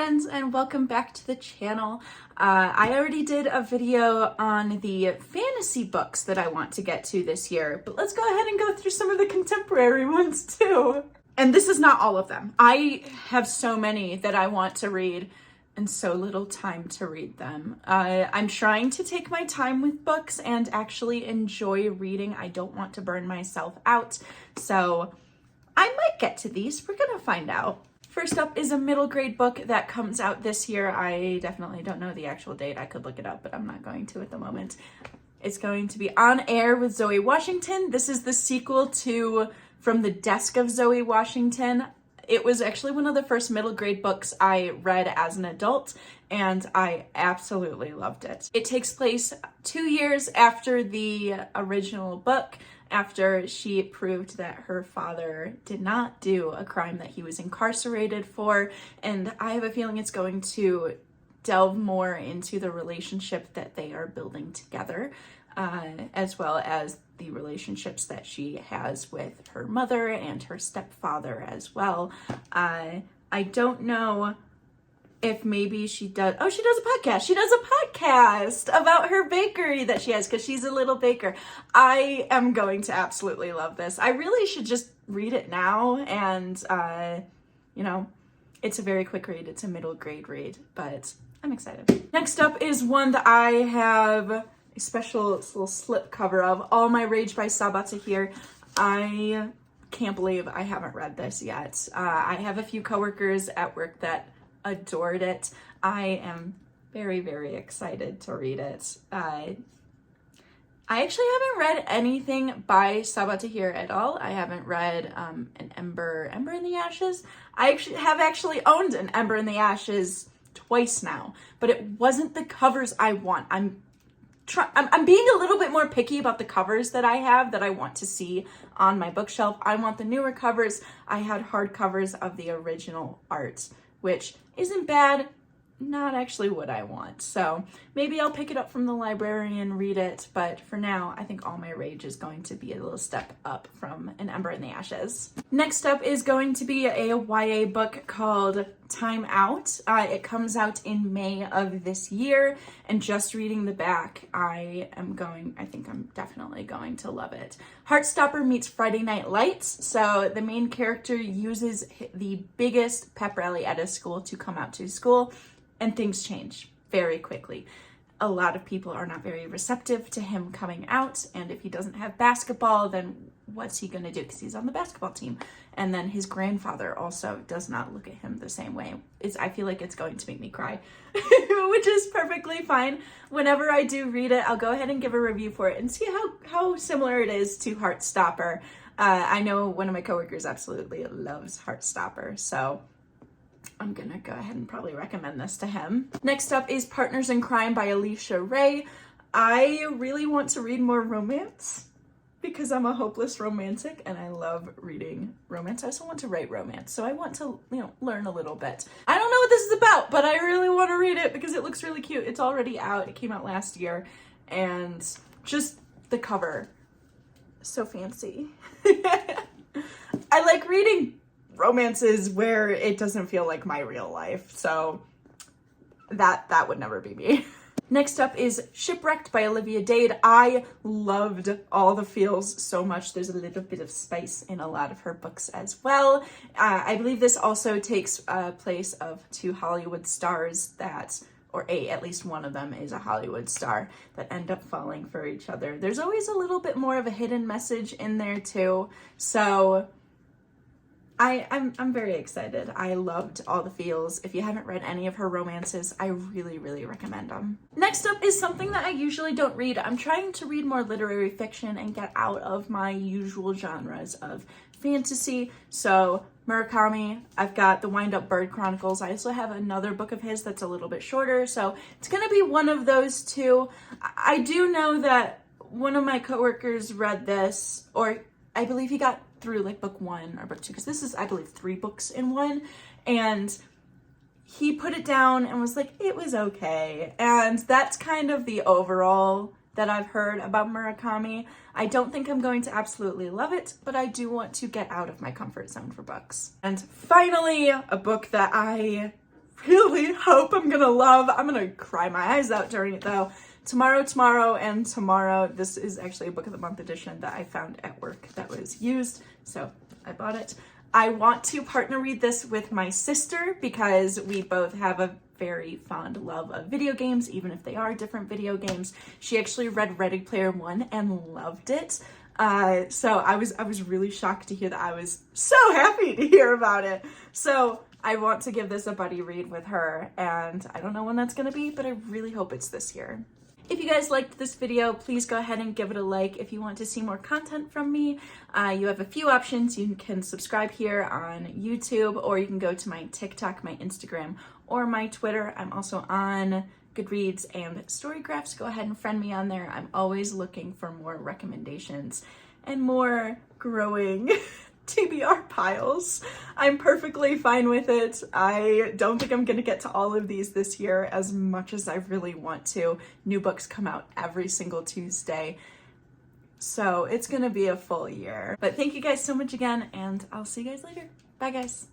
friends, and welcome back to the channel. I already did a video on the fantasy books that I want to get to this year, but let's go ahead and go through some of the contemporary ones too. And this is not all of them. I have so many that I want to read and so little time to read them. I'm trying to take my time with books and actually enjoy reading. I don't want to burn myself out, so I might get to these. We're gonna find out. First up is a middle grade book that comes out this year. I definitely don't know the actual date. I could look it up, but I'm not going to at the moment. It's going to be On Air with Zoe Washington. This is the sequel to From the Desk of Zoe Washington. It was actually one of the first middle grade books I read as an adult, and I absolutely loved it. It takes place 2 years after the original book, after she proved that her father did not do a crime that he was incarcerated for, and I have a feeling it's going to delve more into the relationship that they are building together, as well as the relationships that she has with her mother and her stepfather as well. I don't know if maybe she does. Oh, she does a podcast. She does a podcast about her bakery that she has because she's a little baker. I am going to absolutely love this. I really should just read it now. And, it's a very quick read. It's a middle grade read, but I'm excited. Next up is one that I have a special little slip cover of, All My Rage by Sabaa Tahir. I can't believe I haven't read this yet. I have a few coworkers at work that adored it. I am very, very excited to read it. I actually haven't read anything by Sabaa Tahir at all. I haven't read an Ember in the Ashes. I actually owned an Ember in the Ashes twice now, but it wasn't the covers I want. I'm being a little bit more picky about the covers that I have that I want to see on my bookshelf. I want the newer covers. I had hard covers of the original art, which isn't bad, not actually what I want. So maybe I'll pick it up from the library and read it, but for now, I think All My Rage is going to be a little step up from an Ember in the Ashes. Next up is going to be a YA book called Time Out. It comes out in May of this year, and just reading the back, I think I'm definitely going to love it. Heartstopper meets Friday Night Lights. So the main character uses the biggest pep rally at his school to come out to school, and things change very quickly. A lot of people are not very receptive to him coming out, and if he doesn't have basketball, then what's he gonna do? Because he's on the basketball team. And then his grandfather also does not look at him the same way. I feel like it's going to make me cry, which is perfectly fine. Whenever I do read it, I'll go ahead and give a review for it and see how similar it is to Heartstopper. I know one of my coworkers absolutely loves Heartstopper, so I'm gonna go ahead and probably recommend this to him. Next up is Partners in Crime by Alicia Ray. I really want to read more romance because I'm a hopeless romantic and I love reading romance. I also want to write romance, so I want to, learn a little bit. I don't know what this is about, but I really want to read it because it looks really cute. It's already out. It came out last year, and just the cover, so fancy. I like reading romances where it doesn't feel like my real life, so that would never be me. Next up is Shipwrecked by Olivia Dade. I loved all the feels so much. There's a little bit of spice in a lot of her books as well. I believe this also takes place of two Hollywood stars at least one of them is a Hollywood star that end up falling for each other. There's always a little bit more of a hidden message in there too, so I'm very excited. I loved all the feels. If you haven't read any of her romances, I really, really recommend them. Next up is something that I usually don't read. I'm trying to read more literary fiction and get out of my usual genres of fantasy. So Murakami, I've got the Wind Up Bird Chronicles. I also have another book of his that's a little bit shorter, so it's gonna be one of those two. I do know that one of my coworkers read this, or I believe he got through like book 1 or book 2, because this is, I believe, 3 books in one, and he put it down and was like, it was okay. And that's kind of the overall that I've heard about Murakami. I don't think I'm going to absolutely love it, but I do want to get out of my comfort zone for books. And finally, a book that I really hope I'm gonna love. I'm gonna cry my eyes out during it though. Tomorrow, and tomorrow. This is actually a Book of the Month edition that I found at work that was used, so I bought it. I want to partner read this with my sister because we both have a very fond love of video games, even if they are different video games. She actually read Ready Player One and loved it. So I was really shocked to hear that. I was so happy to hear about it. So I want to give this a buddy read with her, and I don't know when that's gonna be, but I really hope it's this year. If you guys liked this video, please go ahead and give it a like. If you want to see more content from me, you have a few options. You can subscribe here on YouTube, or you can go to my TikTok, my Instagram, or my Twitter. I'm also on Goodreads and Storygraphs. Go ahead and friend me on there. I'm always looking for more recommendations and more growing TBR piles. I'm perfectly fine with it. I don't think I'm gonna get to all of these this year as much as I really want to. New books come out every single Tuesday, so it's gonna be a full year. But thank you guys so much again, and I'll see you guys later. Bye guys.